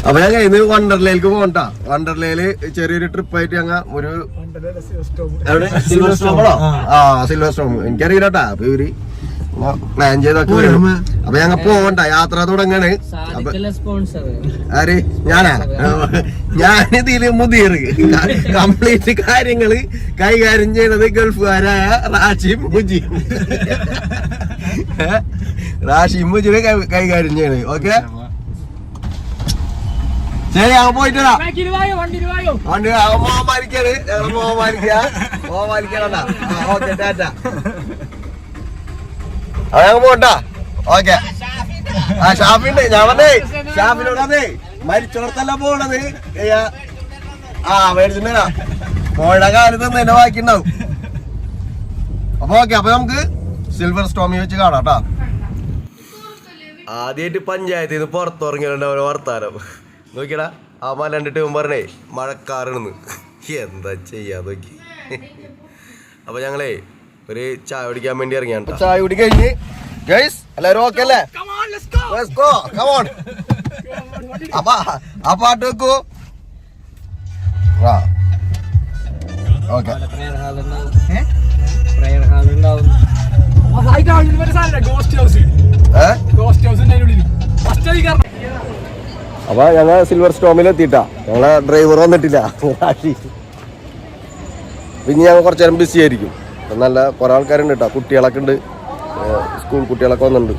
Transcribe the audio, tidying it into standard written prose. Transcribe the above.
അപ്പൊ ഞാൻ കഴിഞ്ഞ് വണ്ടർലേക്ക് പോകണ്ടാ. വണ്ടർലയില് ചെറിയൊരു ട്രിപ്പായിട്ട് ഞങ്ങൾ ഒരു സിൽവർ സ്റ്റോമോ സിൽവർ സ്റ്റോം എനിക്കറിയില്ലട്ടാ. അപ്പൊ ഇവര് പ്ലാൻ ചെയ്തൊക്കെ വരും. അപ്പൊ ഞങ്ങൾ പോകണ്ട, യാത്ര തുടങ്ങാണ്. ആര്? ഞാനാ? ഞാനിതില് മുതിർ കംപ്ലീറ്റ് കാര്യങ്ങള് കൈകാര്യം ചെയ്യുന്നത് ഗൾഫുകാരായ റാഷിം മുജീബ് കൈകാര്യം ചെയ്യണത്. ഓക്കെ ശരി, അങ്ങ് പോയിട്ട് വണ്ടി മോമാരിക്കാണ്. ഞങ്ങൾ മോമാരിക്കാനാ. ഓക്കെ ടാറ്റ. അത് ഞങ്ങൾ പോകട്ടാ. ഓക്കെ. ആ ഷാഫിണ്ട്. ഞാൻ പറഞ്ഞേ ഷാഫിനോടേ മരിച്ചോടത്തല്ല പോണത്. ആ മേടിച്ചിട്ടാ പോയുടെ കാലത്ത് എന്റെ ബാക്കിണ്ടാവും. അപ്പൊ ഓക്കെ. അപ്പൊ നമുക്ക് സിൽവർ സ്റ്റോമി വെച്ച് കാണാം കേട്ടാ. ആദ്യമായിട്ട് പഞ്ചായത്തിൽ നിന്ന് പുറത്തിറങ്ങിയുണ്ട് അവരെ വർത്താനം നോക്കിയടാ. ആ മല കണ്ടിട്ട് പറഞ്ഞേ മഴക്കാറാണെന്ന്. എന്താ ചെയ്യാ നോക്കി. അപ്പൊ ഞങ്ങളേ ഒരു ചായ കുടിക്കാൻ വേണ്ടി ഇറങ്ങിയാണ്. ചായ കുടി കഴിഞ്ഞ് ഗൈസ് എല്ലാരും ഓക്കെ അല്ലേ? ആ പാട്ട് വെക്കൂ. ഓക്കെ. അപ്പൊ ഞങ്ങൾ സിൽവർ സ്റ്റോമിൽ എത്തിയിട്ടാ. ഞങ്ങളെ ഡ്രൈവർ വന്നിട്ടില്ല. പിന്നെ ഞങ്ങൾ കുറച്ചു നേരം ബിസി ആയിരിക്കും. നല്ല കുറെ ആൾക്കാരുണ്ട് കേട്ടോ. കുട്ടികളൊക്കെ ഉണ്ട്, സ്കൂൾ കുട്ടികളൊക്കെ വന്നിട്ടുണ്ട്.